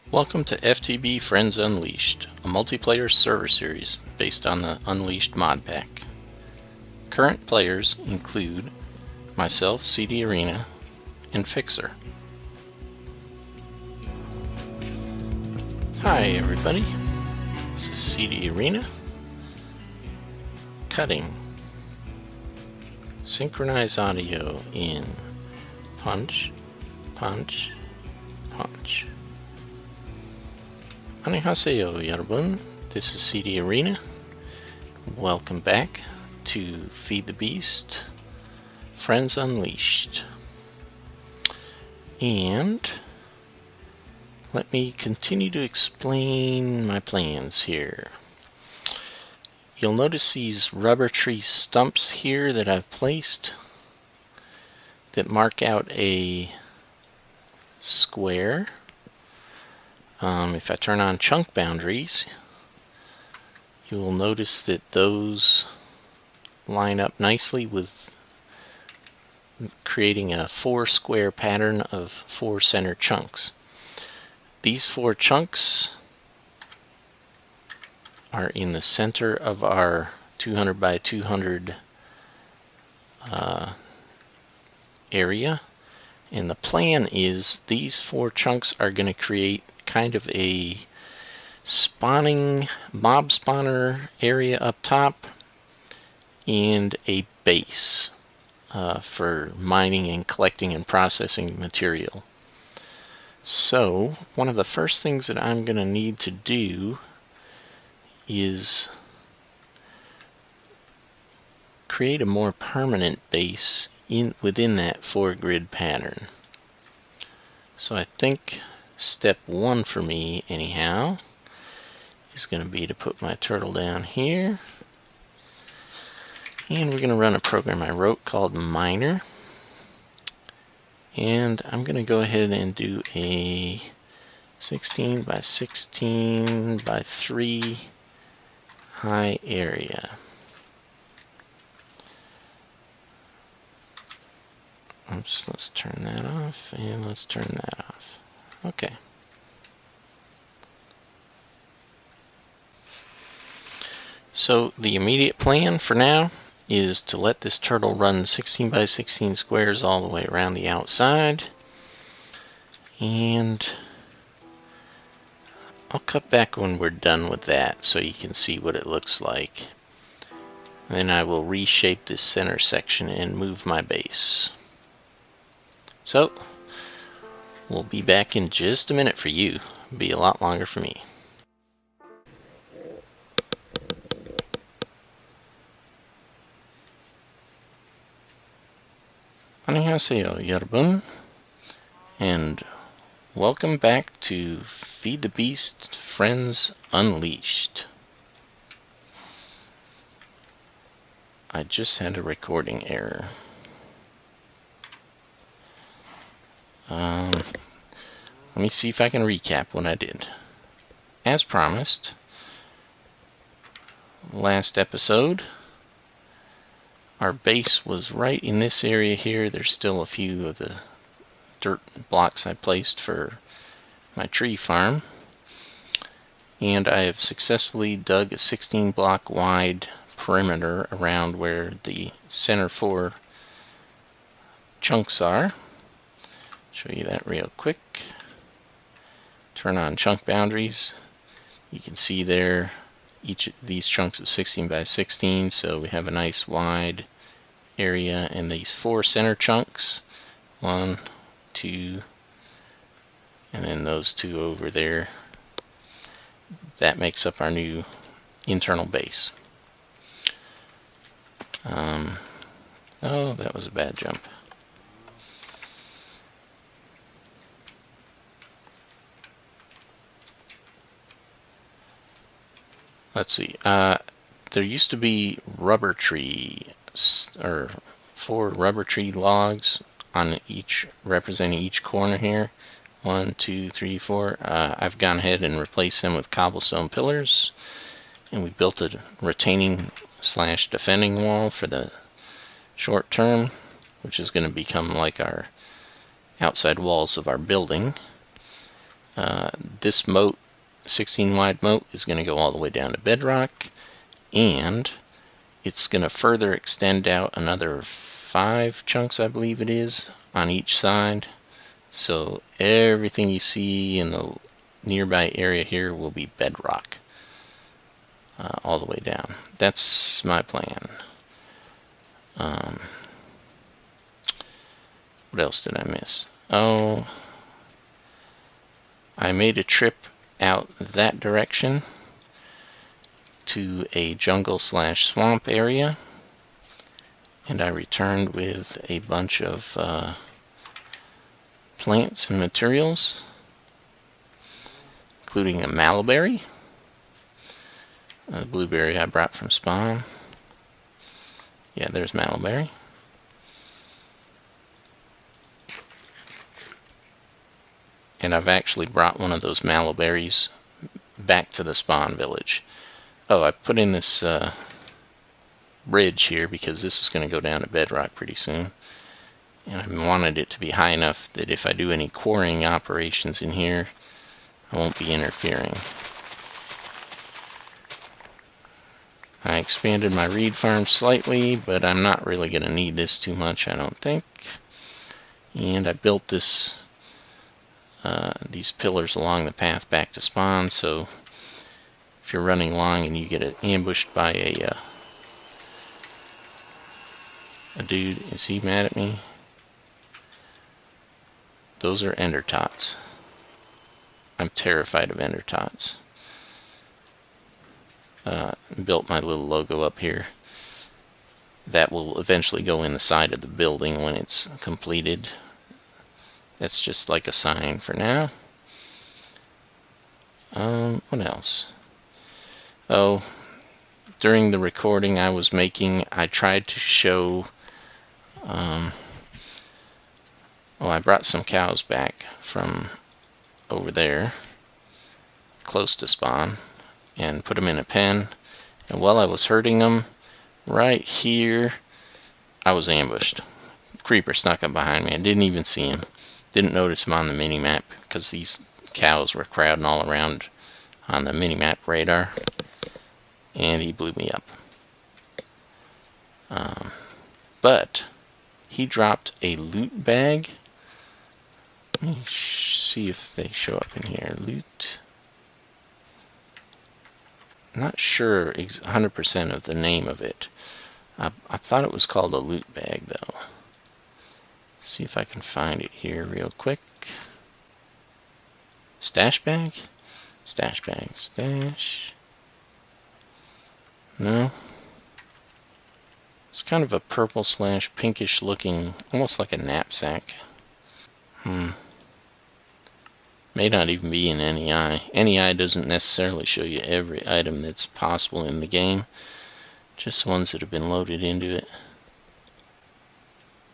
Welcome to FTB Friends Unleashed, a multiplayer server series based on the Unleashed mod pack. Current players include myself, CD Arena, and Fixer. Hi everybody, this is CD Arena. Cutting. Synchronize audio in punch, punch, punch. Annyeonghaseyo, 여러분. This is CD Arena. Welcome back to Feed the Beast, Friends Unleashed. And let me continue to explain my plans here. You'll notice these rubber tree stumps here that I've placed that mark out a square. If I turn on chunk boundaries, you will notice that those line up nicely with creating a 4-square pattern of 4 center chunks. These 4 chunks are in the center of our 200 by 200 area, and the plan is these 4 chunks are going to create kind of a spawning mob spawner area up top and a base for mining and collecting and processing material. So one of the first things that I'm going to need to do is create a more permanent base within that 4-grid pattern. So I think step 1 for me anyhow is going to be to put my turtle down here, and we're going to run a program I wrote called Miner, and I'm going to go ahead and do a 16 by 16 by 3 high area. Oops, let's turn that off, and let's turn that off. Okay. So the immediate plan for now is to let this turtle run 16 by 16 squares all the way around the outside, and I'll cut back when we're done with that so you can see what it looks like. Then I will reshape this center section and move my base. So we'll be back in just a minute for you. It'll be a lot longer for me. Annyeonghaseyo, 여러분, and welcome back to Feed the Beast, Friends Unleashed. I just had a recording error. Let me see if I can recap what I did. As promised, last episode, our base was right in this area here. There's still a few of the dirt blocks I placed for my tree farm, and I have successfully dug a 16 block wide perimeter around where the center 4 chunks are. Show you that real quick. Turn on chunk boundaries. You can see there each of these chunks is 16 by 16, so we have a nice wide area, and these 4 center chunks, 1, 2, and then those 2 over there, that makes up our new internal base. Oh, that was a bad jump. Let's see, there used to be rubber tree, or 4 rubber tree logs on each, representing each corner here. 1, 2, 3, 4. I've gone ahead and replaced them with cobblestone pillars, and we built a retaining / defending wall for the short term, which is going to become like our outside walls of our building. This moat, 16 wide moat, is going to go all the way down to bedrock, and it's going to further extend out another 5 chunks, I believe it is, on each side. So everything you see in the nearby area here will be bedrock all the way down. That's my plan. What else did I miss? Oh, I made a trip out that direction to a jungle/swamp area, and I returned with a bunch of plants and materials, including a mallowberry, a blueberry I brought from spawn. Yeah, there's mallowberry. And I've actually brought one of those mallowberries back to the spawn village. Oh, I put in this bridge here because this is going to go down to bedrock pretty soon. And I wanted it to be high enough that if I do any quarrying operations in here, I won't be interfering. I expanded my reed farm slightly, but I'm not really going to need this too much, I don't think. And I built this these pillars along the path back to spawn, so if you're running along and you get ambushed by a dude, is he mad at me? Those are ender tots. I'm terrified of ender tots. Built my little logo up here. That will eventually go in the side of the building when it's completed. That's just like a sign for now. What else? Oh, during the recording I was making, I tried to show I brought some cows back from over there close to spawn and put them in a pen, and while I was herding them, right here I was ambushed. Creeper snuck up behind me. I didn't even see him. Didn't notice him on the mini-map because these cows were crowding all around on the mini-map radar, and he blew me up. But he dropped a loot bag. Let me see if they show up in here. Loot. Not sure 100% of the name of it. I thought it was called a loot bag though. See if I can find it here real quick. Stash bag? Stash bag. Stash. No. It's kind of a purple / pinkish looking, almost like a knapsack. May not even be in NEI. NEI doesn't necessarily show you every item that's possible in the game. Just ones that have been loaded into it.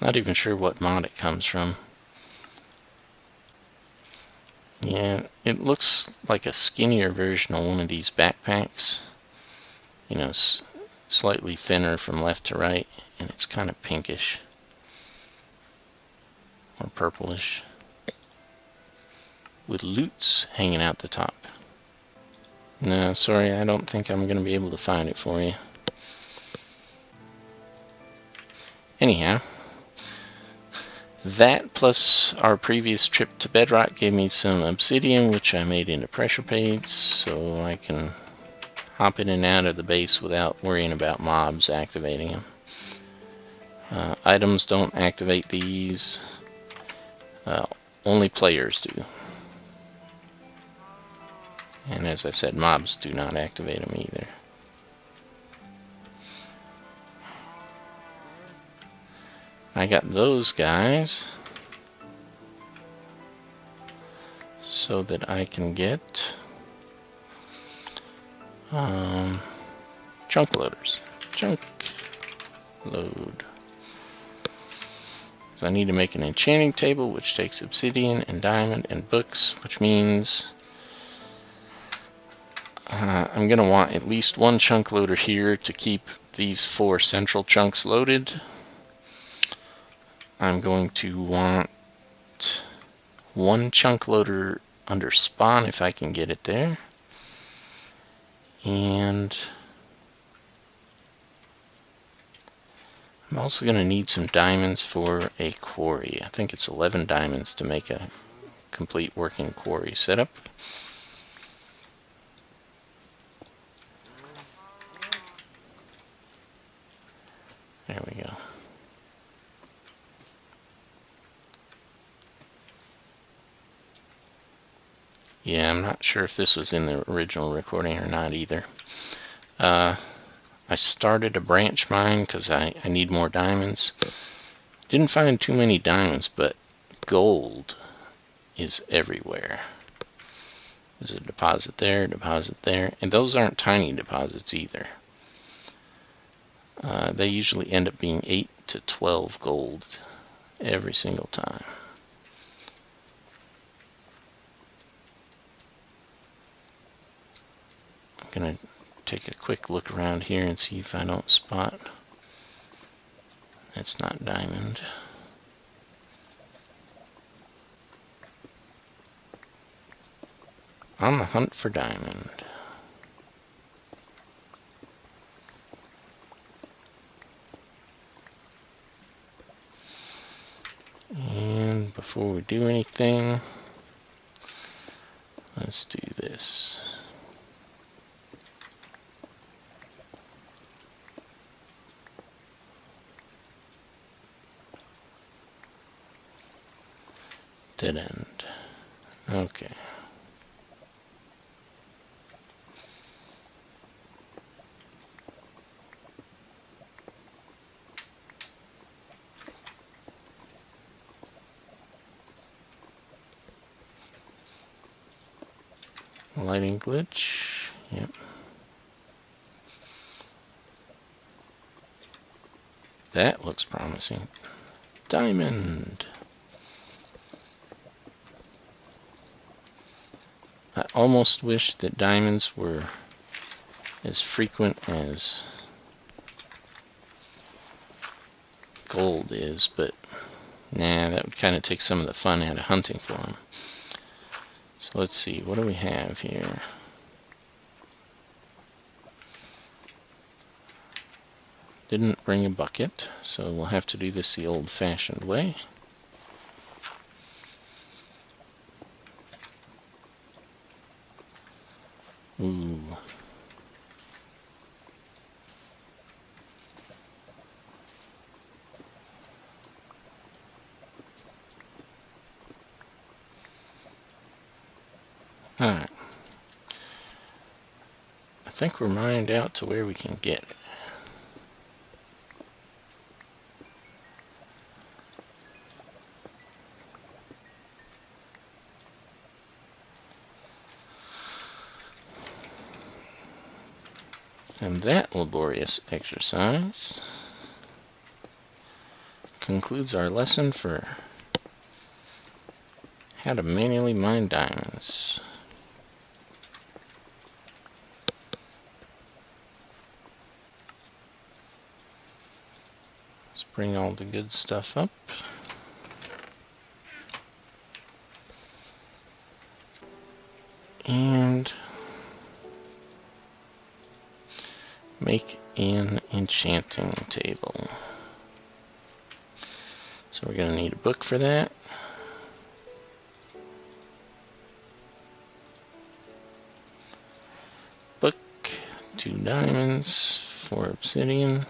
Not even sure what mod it comes from. Yeah, it looks like a skinnier version of one of these backpacks. You know, slightly thinner from left to right, and it's kind of pinkish. Or purplish. With loots hanging out the top. No, sorry, I don't think I'm going to be able to find it for you. Anyhow, that plus our previous trip to bedrock gave me some obsidian, which I made into pressure plates, so I can hop in and out of the base without worrying about mobs activating them. Items don't activate these. Only players do. And as I said, mobs do not activate them either. I got those guys so that I can get chunk loaders. Chunk load. So I need to make an enchanting table, which takes obsidian and diamond and books, which means I'm going to want at least one chunk loader here to keep these 4 central chunks loaded. I'm going to want one chunk loader under spawn if I can get it there. And I'm also going to need some diamonds for a quarry. I think it's 11 diamonds to make a complete working quarry setup. There we go. Yeah, I'm not sure if this was in the original recording or not either. I started a branch mine because I need more diamonds. Didn't find too many diamonds, but gold is everywhere. There's a deposit there, and those aren't tiny deposits either. They usually end up being 8 to 12 gold every single time. I'm gonna take a quick look around here and see if I don't spot. That's not diamond. On the hunt for diamond. And before we do anything, let's do this. Dead end. Okay. Lighting glitch. Yep. That looks promising. Diamond. I almost wish that diamonds were as frequent as gold is, but nah, that would kind of take some of the fun out of hunting for them. So let's see, what do we have here? Didn't bring a bucket, so we'll have to do this the old-fashioned way. Ooh. Alright. I think we're mined out to where we can get it. And that laborious exercise concludes our lesson for how to manually mine diamonds. Let's bring all the good stuff up. And make an enchanting table. So we're going to need a book for that. Book, 2 diamonds, 4 obsidian.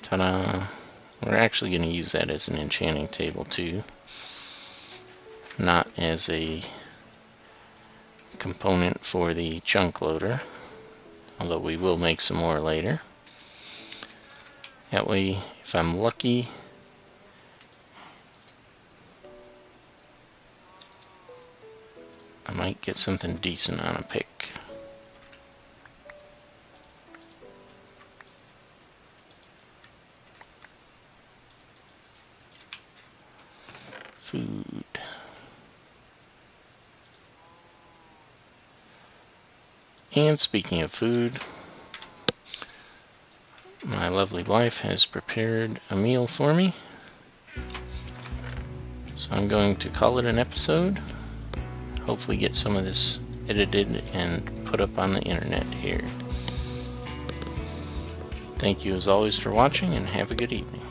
Ta-da! We're actually going to use that as an enchanting table too, not as a component for the chunk loader, although we will make some more later. That way, if I'm lucky, I might get something decent on a pick. Food. And speaking of food, my lovely wife has prepared a meal for me. So So I'm going to call it an episode. Hopefully get some of this edited and put up on the internet here. Thank you as always for watching, and have a good evening.